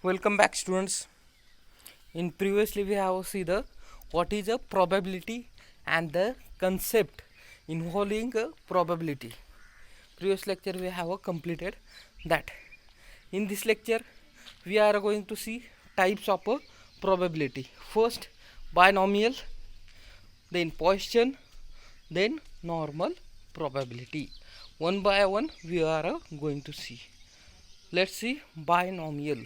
Welcome back, students. In previously we have seen the what is a probability and the concept involving a probability. Previous lecture we have completed that. In this lecture we are going to see types of a probability. First binomial, then Poisson, then normal probability. One by one we are going to see. Let's see binomial.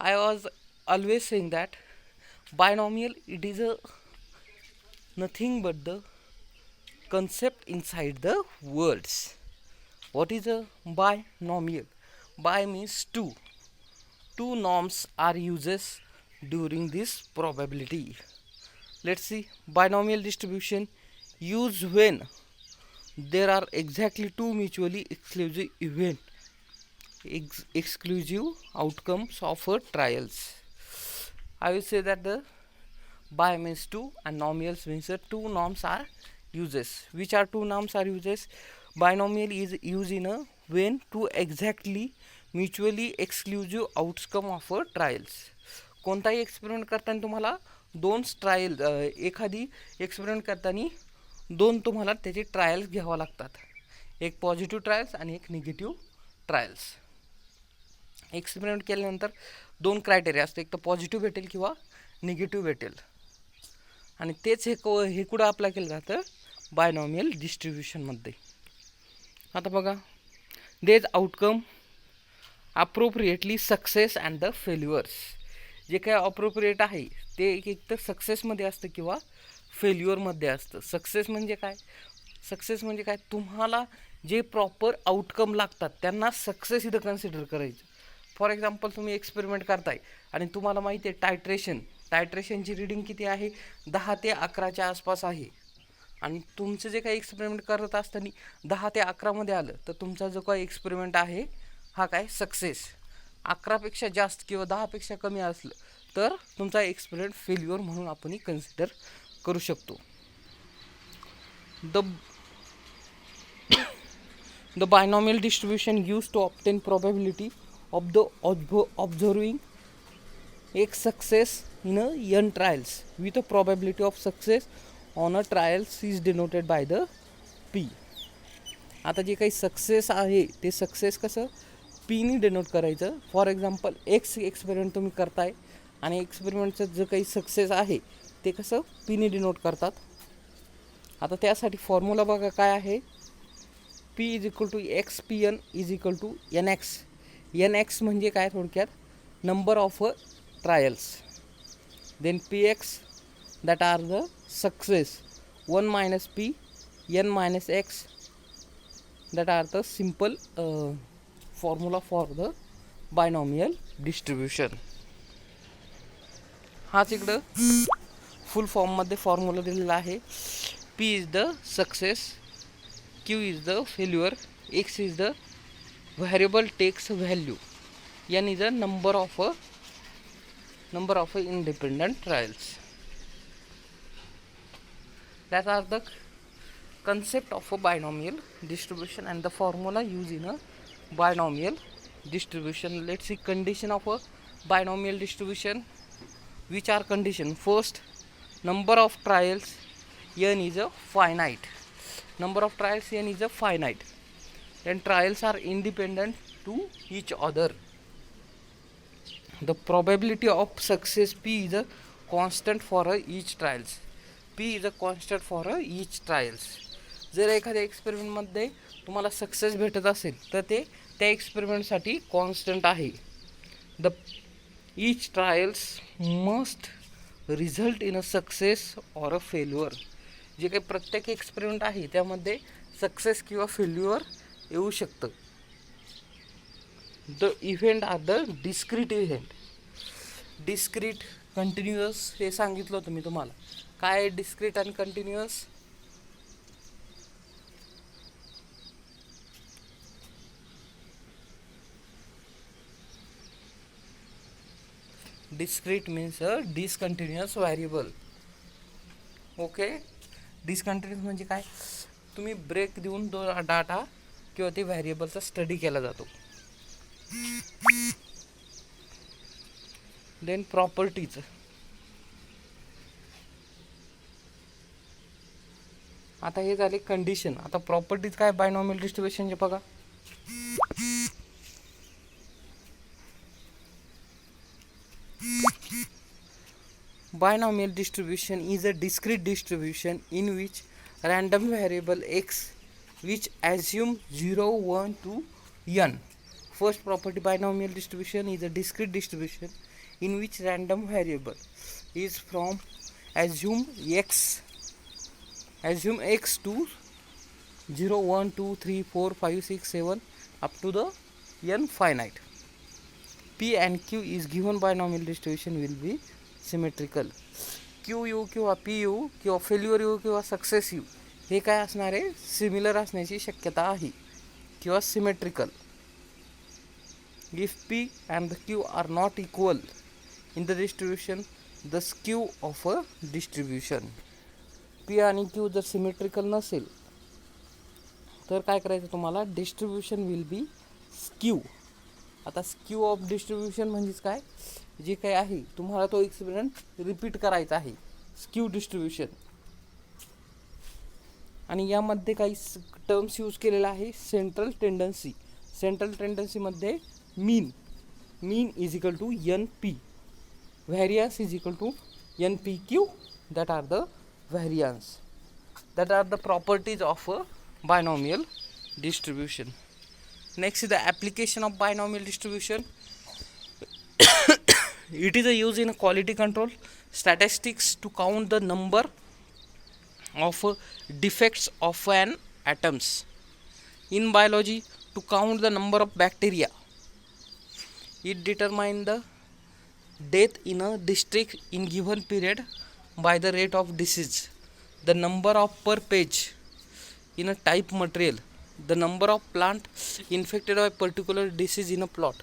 I was always saying that binomial it is a nothing but the concept inside the words. What is a binomial? Bi means two. Two norms are uses during this probability. Let's see binomial distribution used when there are exactly two mutually exclusive event exclusive outcomes of trials. I will say that the bi means two and nomials means two norms are uses. Which are two norms are uses? Binomial is used in a when two exactly mutually exclusive outcome of trials. कोणताही experiment करताना तुम्हाला दोन trial एखादी experiment करताना दोन तुम्हाला त्याचे trials घ्यावा लागतात. एक पॉझिटिव्ह ट्रायल्स आणि एक निगेटिव्ह ट्रायल्स. एक्सपेरिमेंट केल्यानंतर दोन क्रायटेरिया असते, एक तर पॉझिटिव्ह भेटेल किंवा निगेटिव्ह भेटेल. आणि तेच हे कुठं अप्लाय केलं जातं बायनॉमियल डिस्ट्रीब्युशनमध्ये. आता बघा देज outcome appropriately success and the failures. जे काय अप्रोप्रिएट आहे ते एक तर सक्सेसमध्ये असतं किंवा फेल्युअरमध्ये असतं. सक्सेस म्हणजे काय? सक्सेस म्हणजे काय? तुम्हाला जे प्रॉपर आउटकम लागतात त्यांना सक्सेस इथं कन्सिडर करायचं. फॉर एक्झाम्पल तुम्ही एक्सपेरिमेंट करताय आणि तुम्हाला माहिती आहे टायट्रेशनची रीडिंग किती आहे? 10 ते 11च्या आसपास आहे. आणि तुमचं जे काही एक्सपेरिमेंट करत असताना 10 ते 11मध्ये आलं तर तुमचा जो काही एक्सपेरिमेंट आहे हा काय सक्सेस. 11पेक्षा जास्त किंवा 10पेक्षा कमी असलं तर तुमचा एक्सपेरिमेंट फेल्युअर म्हणून आपण कन्सिडर करू शकतो. The binomial distribution used to obtain probability of the observing X success in a n trials with a probability of success on a trials is denoted by the P. आता जे काही success आहे ते success कसं पीनी denote करायचं. For example x experiment तुम्ही करताय आणि एक्सपेरिमेंटचं जे काही सक्सेस आहे ते कसं पीनी डिनोट करतात. आता त्यासाठी फॉर्म्युला बघा काय आहे. P is equal to x p n is equal to n x. N x म्हणजे काय थोडक्यात number of trials. Then p x that are the success. 1 minus p n minus x that are the simple formula for the binomial distribution. हाच इकडं full फॉर्ममध्ये formula दिलेला आहे. P is the success, Q is the failure, X is the variable takes value, N is the number of independent trials. That are the concept of a binomial distribution and the formula used in a binomial distribution. Let's see condition of a binomial distribution. Which are condition? First, number of trials N is a finite. Number of trials n is a finite. Then trials are independent to each other. The probability of success P is a constant for each trials. P is a constant for each trials. जर एखाद्या एक्सपेरिमेंटमध्ये तुम्हाला success भेटत असेल तर ते त्या एक्सपेरिमेंटसाठी constant आहे. The each trials must result in a success or a failure. जे काही प्रत्येक एक्सपेरिमेंट आहे त्यामध्ये सक्सेस किंवा फेल्युअर येऊ शकतं. The event are the discrete event. Discrete continuous हे सांगितलं होतं मी तुम्हाला. काय डिस्क्रीट आणि continuous? Discrete means a discontinuous variable. Okay. Discontinuous म्हणजे काय? तुम्ही ब्रेक देऊन डाटा किंवा ते व्हॅरिएबलचा स्टडी केला जातो. Then properties. आता हे झाले कंडिशन. आता प्रॉपर्टीज काय बायनॉमियल डिस्ट्रीब्युशनचे बघा. Binomial distribution is a discrete distribution in which random variable x which assume 0, 1 to n. First property, binomial distribution is a discrete distribution in which random variable is from assume x to 0, 1, 2, 3, 4, 5, 6, 7 up to the n finite. P and Q is given binomial distribution will be symmetrical. Q u किंवा p u किंवा failure u किंवा success u हे काय असणार आहे, similar असण्याची शक्यता आहे किंवा symmetrical. If p and the q are not equal in the distribution the skew of a distribution. P आणि क्यू जर सिमेट्रिकल नसेल तर काय करायचं तुम्हाला, डिस्ट्रीब्युशन विल बी स्क्यू. आता स्क्यू ऑफ डिस्ट्रीब्युशन म्हणजेच काय, जे काही आहे तुम्हाला तो एक्सपेरिमेंट रिपीट करायचा आहे, स्क्यू डिस्ट्रीब्युशन. आणि यामध्ये काही टर्म्स यूज केलेला आहे. Central tendency. सेंट्रल टेंडन्सीमध्ये mean is equal to N P, variance is equal to N P Q. That are the variance. That are the properties of a binomial distribution. Next is the application of binomial distribution. It is a use in quality control statistics to count the number of defects of an atoms. In biology, to count the number of bacteria. It determines the death in a district in given period by the rate of disease, the number of per page in a type material, the number of plant infected by particular disease in a plot,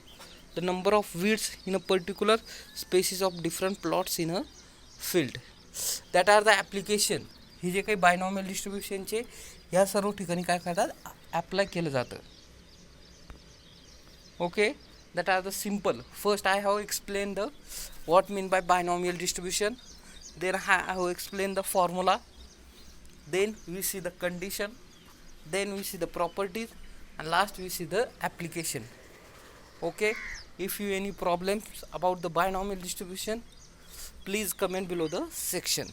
the number of weeds in a particular species of different plots in a field. That are the application. हे जे काही binomial डिस्ट्रीब्युशनचे ह्या सर्व ठिकाणी काय करतात, apply केलं जातं. Okay, that are the simple. First I have explained the what mean by binomial distribution, then I have explained the formula, then we see the condition, then we see the properties, and last we see the application. Okay, if you any problems about the binomial distribution, please comment below the section.